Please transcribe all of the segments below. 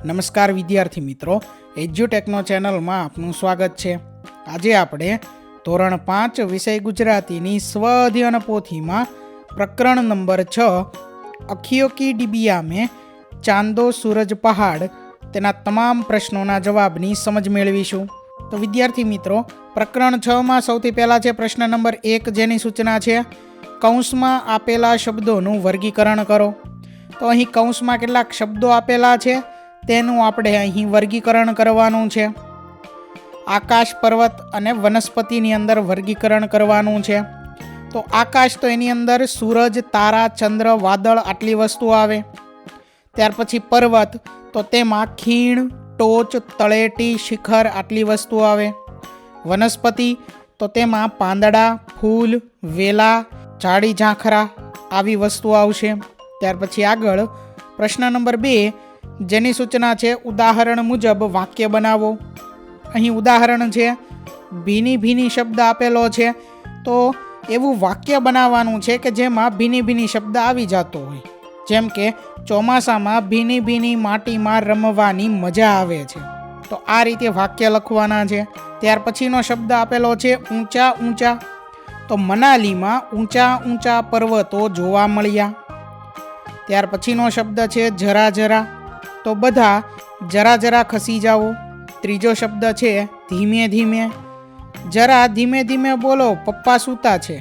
નમસ્કાર વિદ્યાર્થી મિત્રો, એજ્યુટેકનો ચેનલમાં આપનું સ્વાગત છે। આજે આપણે ધોરણ 5 વિષય ગુજરાતીની સ્વ અધ્યયન પોથીમાં પ્રકરણ નંબર 6 અખિયો કી ડિબિયા મેં ચાંદો સૂરજ પહાડ તેના તમામ પ્રશ્નોના જવાબની સમજ મેળવીશું। તો વિદ્યાર્થી મિત્રો, પ્રકરણ 6માં સૌથી પહેલાં છે પ્રશ્ન નંબર 1, જેની સૂચના છે કૌંસમાં આપેલા શબ્દોનું વર્ગીકરણ કરો। તો અહીં કૌંસમાં કેટલાક શબ્દો આપેલા છે, તેનું આપણે અહીં વર્ગીકરણ કરવાનું છે। આકાશ, પર્વત અને વનસ્પતિની અંદર વર્ગીકરણ કરવાનું છે। તો આકાશ, તો એની અંદર સૂરજ, તારા, ચંદ્ર, વાદળ આટલી વસ્તુ આવે। ત્યાર પછી પર્વત, તો તેમાં ખીણ, ટોચ, તળેટી, શિખર આટલી વસ્તુ આવે। વનસ્પતિ, તો તેમાં પાંદડા, ફૂલ, વેલા, ઝાડી ઝાંખરા આવી વસ્તુ આવશે। ત્યાર પછી આગળ પ્રશ્ન નંબર 2, જેની સૂચના છે ઉદાહરણ મુજબ વાક્ય બનાવો। અહીં ઉદાહરણ છે ભીની ભીની શબ્દ આપેલો છે, તો એવું વાક્ય બનાવવાનું છે કે જેમાં ભીની ભીની શબ્દ આવી જતો હોય, જેમ કે ચોમાસામાં ભીની ભીની માટીમાં રમવાની મજા આવે છે। તો આ રીતે વાક્ય લખવાના છે। ત્યાર પછીનો શબ્દ આપેલો છે ઊંચા ઊંચા, તો મનાલીમાં ઊંચા ઊંચા પર્વતો જોવા મળ્યા। ત્યાર પછીનો શબ્દ છે જરા જરા, તો બધા જરા જરા ખસી જાઓ। ત્રીજો શબ્દ છે ધીમે ધીમે, જરા ધીમે ધીમે બોલો પપ્પા સૂતા છે।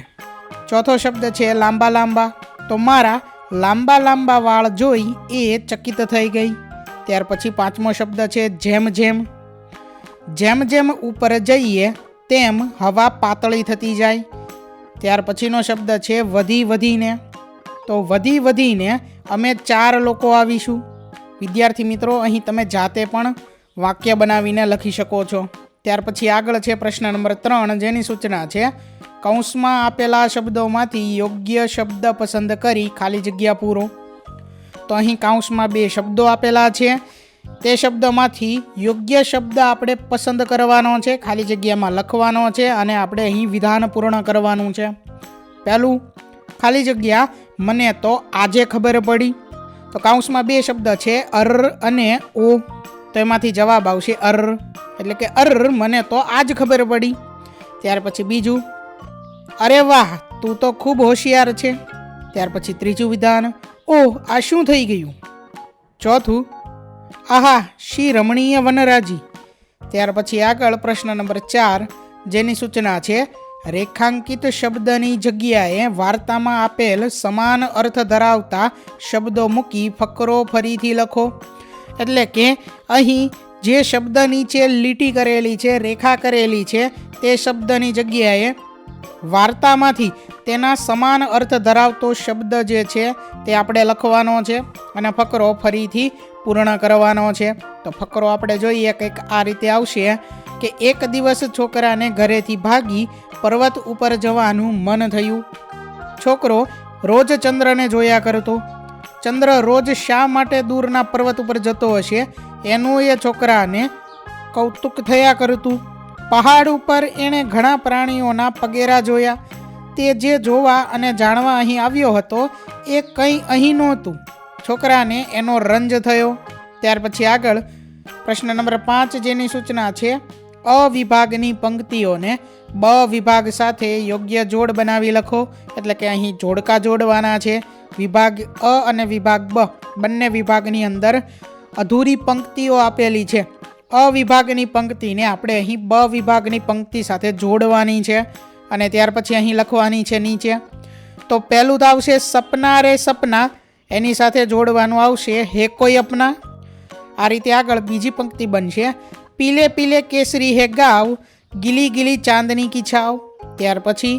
ચોથો શબ્દ છે લાંબા લાંબા, તો મારા લાંબા લાંબા વાળ જોઈ એ ચકિત થઈ ગઈ। ત્યાર પછી પાંચમો શબ્દ છે જેમ જેમ, જેમ જેમ ઉપર જઈએ તેમ હવા પાતળી થતી જાય। ત્યાર પછીનો શબ્દ છે વધી વધીને, તો વધી વધીને અમે 4 લોકો આવીશું। વિદ્યાર્થી મિત્રો, અહીં તમે જાતે પણ વાક્ય બનાવીને લખી શકો છો। ત્યાર પછી આગળ છે પ્રશ્ન નંબર 3, જેની સૂચના છે કૌંસમાં આપેલા શબ્દોમાંથી યોગ્ય શબ્દ પસંદ કરી ખાલી જગ્યા પૂરો। તો અહીં કૌંસમાં 2 શબ્દો આપેલા છે, તે શબ્દમાંથી યોગ્ય શબ્દ આપણે પસંદ કરવાનો છે, ખાલી જગ્યામાં લખવાનો છે અને આપણે અહીં વિધાન પૂર્ણ કરવાનું છે। પહેલું, ખાલી જગ્યા મને તો આજે ખબર પડી। તો કૌંસમાં 2 શબ્દ છે અર અને ઓ, તો એમાંથી જવાબ આવશે અર, એટલે કે અર મને તો આજ ખબર પડી। ત્યાર પછી બીજું, અરે વાહ તું તો ખૂબ હોશિયાર છે। ત્યાર પછી ત્રીજું વિધાન, ઓહ આ શું થઈ ગયું। ચોથું, આહા શી રમણીય વનરાજી। ત્યાર પછી આગળ પ્રશ્ન નંબર 4, જેની સૂચના છે રેખાંકિત શબ્દની જગ્યાએ વાર્તામાં આપેલ સમાન અર્થ ધરાવતા શબ્દો મૂકી ફકરો ફરીથી લખો। એટલે કે અહીં જે શબ્દ નીચે લીટી કરેલી છે, રેખા કરેલી છે, તે શબ્દની જગ્યાએ વાર્તામાંથી તેના સમાન અર્થ ધરાવતો શબ્દ જે છે તે આપણે લખવાનો છે અને ફકરો ફરીથી પૂર્ણ કરવાનો છે। તો ફકરો આપણે જોઈએ કંઈક આ રીતે આવશે કે એક દિવસ છોકરાને ઘરેથી ભાગી પર્વત ઉપર જવાનું મન થયું। છોકરો રોજ ચંદ્રને જોયા કરતો। ચંદ્ર રોજ શા માટે દૂરના પર્વત ઉપર જતો હશે એનું એ છોકરાને કૌતુક થયા કરતું। પહાડ ઉપર એણે ઘણા પ્રાણીઓના પગેરા જોયા। તે જે જોવા અને જાણવા અહીં આવ્યો હતો એ કંઈ અહીં નહોતું। છોકરાને એનો રંજ થયો। ત્યાર પછી આગળ પ્રશ્ન નંબર 5, જેની સૂચના છે અ વિભાગની પંક્તિઓને બ વિભાગ સાથે યોગ્ય જોડ બનાવી લખો। એટલે કે અહીં જોડકા જોડવાના છે। વિભાગ અ અને વિભાગ બ બંને વિભાગની અંદર અધૂરી પંક્તિઓ આપેલી છે। અ વિભાગની પંક્તિને આપણે અહીં બ વિભાગની પંક્તિ સાથે જોડવાની છે અને ત્યાર પછી અહીં લખવાની છે નીચે। તો પહેલું તો આવશે સપના રે સપના, એની સાથે જોડવાનું આવશે હે કોઈ અપના। આ રીતે આગળ બીજી પંક્તિ બનશે પીલે પીલે કેસરી હે ગાવ, ગીલી ગીલી ચાંદની કી છાવ। ત્યાર પછી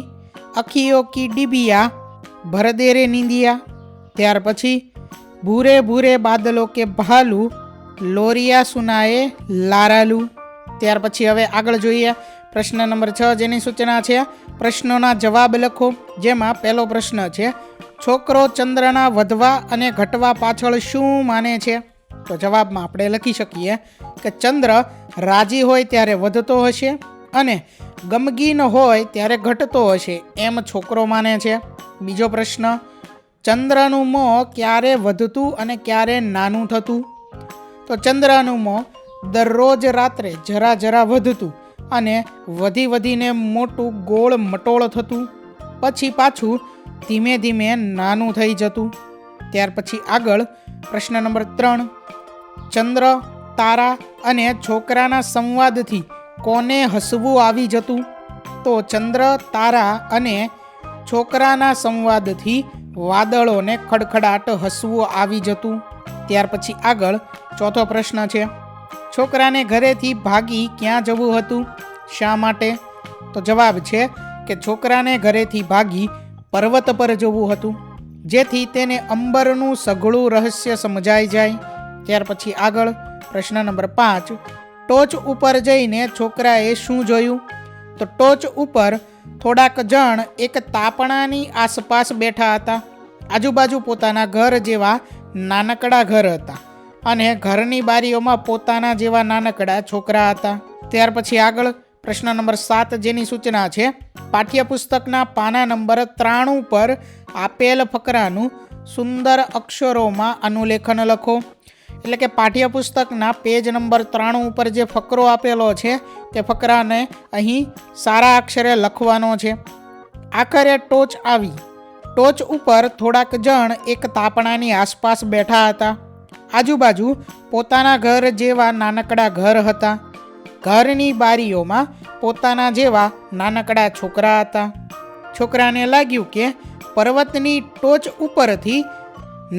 અખિયો કી ડિબિયા ભર દે રે નીંદિયા। ત્યાર પછી ભૂરે ભૂરે બાદલો કે ભાલુ, લોરિયા સુનાએ લારાલુ। ત્યાર પછી હવે આગળ જોઈએ પ્રશ્ન નંબર 6, જેની સૂચના છે પ્રશ્નોના જવાબ લખો। જેમાં પહેલો પ્રશ્ન છે છોકરો ચંદ્રના વધવા અને ઘટવા પાછળ શું માને છે। તો જવાબમાં આપણે લખી શકીએ કે ચંદ્ર રાજી હોય ત્યારે વધતો હશે અને ગમગીન હોય ત્યારે ઘટતો હશે એમ છોકરો માને છે। બીજો પ્રશ્ન, ચંદ્રનું મોં ક્યારે વધતું અને ક્યારે નાનું થતું। તો તો ચંદ્રનું મોં દરરોજ રાત્રે જરા જરા વધતું અને વધી વધીને મોટું ગોળ મટોળ થતું, પછી પાછું ધીમે ધીમે નાનું થઈ જતું. ત્યાર પછી આગળ પ્રશ્ન નંબર 3, ચંદ્ર, તારા અને છોકરાના સંવાદથી કોને હસવું આવી જતું? તો ચંદ્ર, તારા અને છોકરાના સંવાદથી વાદળોને ખડખડાટ હસવું આવી જતું. ત્યાર પછી આગળ ચોથો પ્રશ્ન છે, છોકરાને ઘરેથી ભાગી ક્યાં જવું હતું? શા માટે? તો જવાબ છે કે છોકરાને ઘરેથી ભાગી પર્વત પર જવું હતું, જેથી તેને અંબરનું સઘળું રહસ્ય સમજાઈ જાય. ત્યાર પછી આગળ પ્રશ્ન નંબર 5, ટોચ ઉપર જઈને છોકરાએ શું જોયું? તો ટોચ ઉપર થોડાક જણ એક તાપણાની આસપાસ બેઠા હતા. આજુબાજુ પોતાના ઘર જેવા નાનકડા ઘર હતા અને ઘરની બારીઓમાં પોતાના જેવા નાનકડા છોકરા હતા. ત્યાર પછી આગળ પ્રશ્ન નંબર 7, જેની સૂચના છે, પાઠ્યપુસ્તકના પાના નંબર 93 પર આપેલ ફકરાનું સુંદર અક્ષરોમાં અનુલેખન લખો. એટલે કે પાઠ્યપુસ્તકના પેજ નંબર 93 ઉપર જે ફકરો આપેલો છે તે ફકરાને અહીં સારા અક્ષરે લખવાનો છે. આખરે ટોચ આવી. ટોચ ઉપર થોડાક જણ એક તાપણાની આસપાસ બેઠા હતા. આજુબાજુ પોતાના ઘર જેવા નાનકડા ઘર હતા. ઘરની બારીઓમાં પોતાના જેવા નાનકડા છોકરા હતા. છોકરાને લાગ્યું કે પર્વતની ટોચ ઉપરથી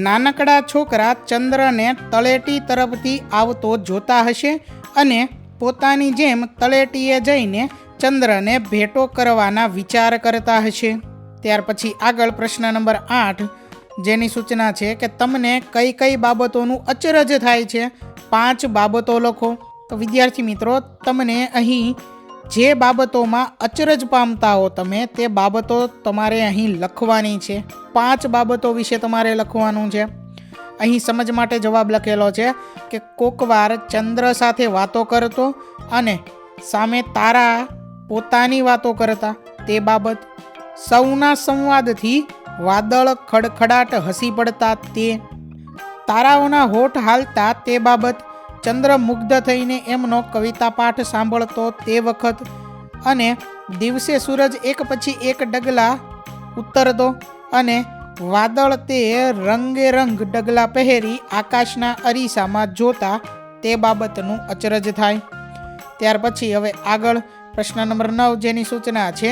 નાનકડા છોકરા ચંદ્રને તળેટી તરફથી આવતો જોતા હશે અને પોતાની જેમ તળેટીએ જઈને ચંદ્રને ભેટો કરવાના વિચાર કરતા હશે. ત્યાર પછી આગળ પ્રશ્ન નંબર 8, જેની સૂચના છે કે તમને કઈ કઈ બાબતોનું અચરજ થાય છે? 5 બાબતો લખો. તો વિદ્યાર્થી મિત્રો, તમને અહીં જે બાબતોમાં અચરજ પામતા હો તમે તે બાબતો તમારે અહીં લખવાની છે. 5 બાબતો વિશે તમારે લખવાનું છે. અહીં સમજ માટે જવાબ લખેલો છે કે કોકવાર ચંદ્ર સાથે વાતો કરતો અને સામે તારા પોતાની વાતો કરતા તે બાબત, સૌના સંવાદથી વાદળ ખડખડાટ હસી પડતા તે, તારાઓના હોઠ હાલતા તે બાબત, ચંદ્ર મુગ્ધ થઈને એમનો કવિતા પાઠ સાંભળતો તે વખત અને દિવસે સૂરજ એક પછી એક ડગલા ઉતરતો અને વાદળ તે રંગે રંગ ડગલા પહેરી આકાશના અરીસામાં જોતા તે બાબતનું અચરજ થાય. ત્યાર પછી હવે આગળ પ્રશ્ન નંબર 9, જેની સૂચના છે,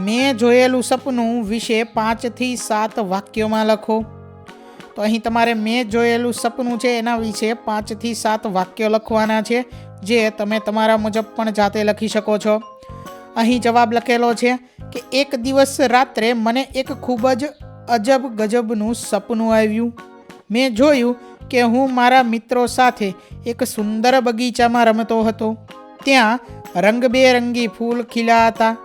મેં જોયેલું સપનું વિશે 5 થી 7 વાક્યોમાં લખો. તો અહીં તમારે મેં જોયેલું સપનું છે એના વિશે 5 થી 7 વાક્યો લખવાના છે, જે તમે તમારા મુજબ પણ જાતે લખી શકો છો. અહીં જવાબ લખેલો છે કે એક દિવસ રાત્રે મને એક ખૂબ જ અજબ ગજબનું સપનું આવ્યું. મેં જોયું કે હું મારા મિત્રો સાથે એક સુંદર બગીચામાં રમતો હતો. ત્યાં રંગબેરંગી ફૂલ ખીલ્યા હતા.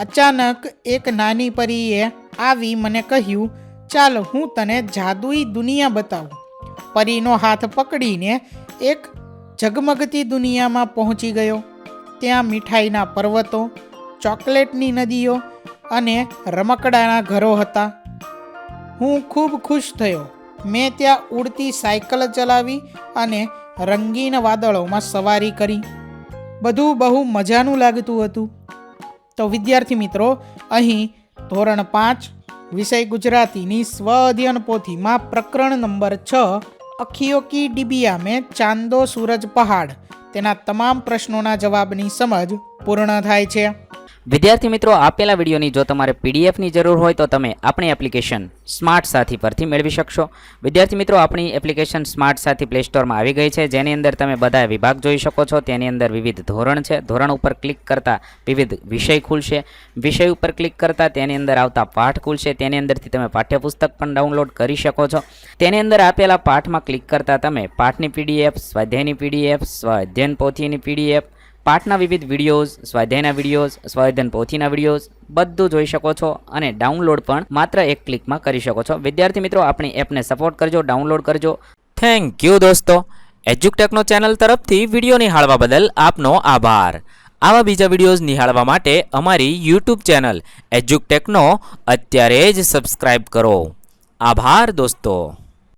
અચાનક એક નાની પરીએ આવી મને કહ્યું, ચાલ હું તને જાદુઈ દુનિયા બતાવું. પરીનો હાથ પકડીને એક ઝગમગતી દુનિયામાં પહોંચી ગયો. ત્યાં મીઠાઈના પર્વતો, ચોકલેટની નદીઓ અને રમકડાના ઘરો હતા. હું ખૂબ ખુશ થયો. મેં ત્યાં ઉડતી સાયકલ ચલાવી અને રંગીન વાદળોમાં સવારી કરી. બધું બહુ મજાનું લાગતું હતું. તો વિદ્યાર્થી મિત્રો, અહીં ધોરણ 5 વિષય ગુજરાતીની સ્વ અધ્યયન પોથીમાં પ્રકરણ નંબર 6 અખિયો કી ડિબિયા મેં ચાંદો સૂરજ પહાડ તેના તમામ પ્રશ્નોના જવાબની સમજ પૂર્ણ થાય છે. વિદ્યાર્થી મિત્રો, આપેલા વિડીયોની જો તમારે પીડીએફની જરૂર હોય તો તમે આપણી એપ્લિકેશન સ્માર્ટ સાથી પરથી મેળવી શકશો. વિદ્યાર્થી મિત્રો, આપણી એપ્લિકેશન સ્માર્ટ સાથી પ્લે સ્ટોરમાં આવી ગઈ છે, જેની અંદર તમે બધા વિભાગ જોઈ શકો છો. તેની અંદર વિવિધ ધોરણ છે. ધોરણ ઉપર ક્લિક કરતાં વિવિધ વિષય ખુલશે. વિષય ઉપર ક્લિક કરતાં તેની અંદર આવતા પાઠ ખુલશે. તેની અંદરથી તમે પાઠ્યપુસ્તક પણ ડાઉનલોડ કરી શકો છો. તેની અંદર આપેલા પાઠમાં ક્લિક કરતાં તમે પાઠની પીડીએફ, સ્વાધ્યાયની પીડીએફ, સ્વાધ્યાયન પોથીની પીડીએફ, પાઠના વિવિધ વિડીયોઝ, સ્વાધ્યાયના વિડીયોઝ, સ્વાધ્યાયન પોથીના વિડીયોઝ બધું જોઈ શકો છો અને ડાઉનલોડ પણ માત્ર એક ક્લિકમાં કરી શકો છો. વિદ્યાર્થી મિત્રો, આપણી એપને સપોર્ટ કરજો, ડાઉનલોડ કરજો. થેન્ક યુ દોસ્તો. એજ્યુકટેકનો ચેનલ તરફથી વિડીયો નિહાળવા બદલ આપનો આભાર. આવા બીજા વિડીયોઝ નિહાળવા માટે અમારી યુટ્યુબ ચેનલ એજ્યુકટેકનો અત્યારે જ સબસ્ક્રાઇબ કરો. આભાર દોસ્તો.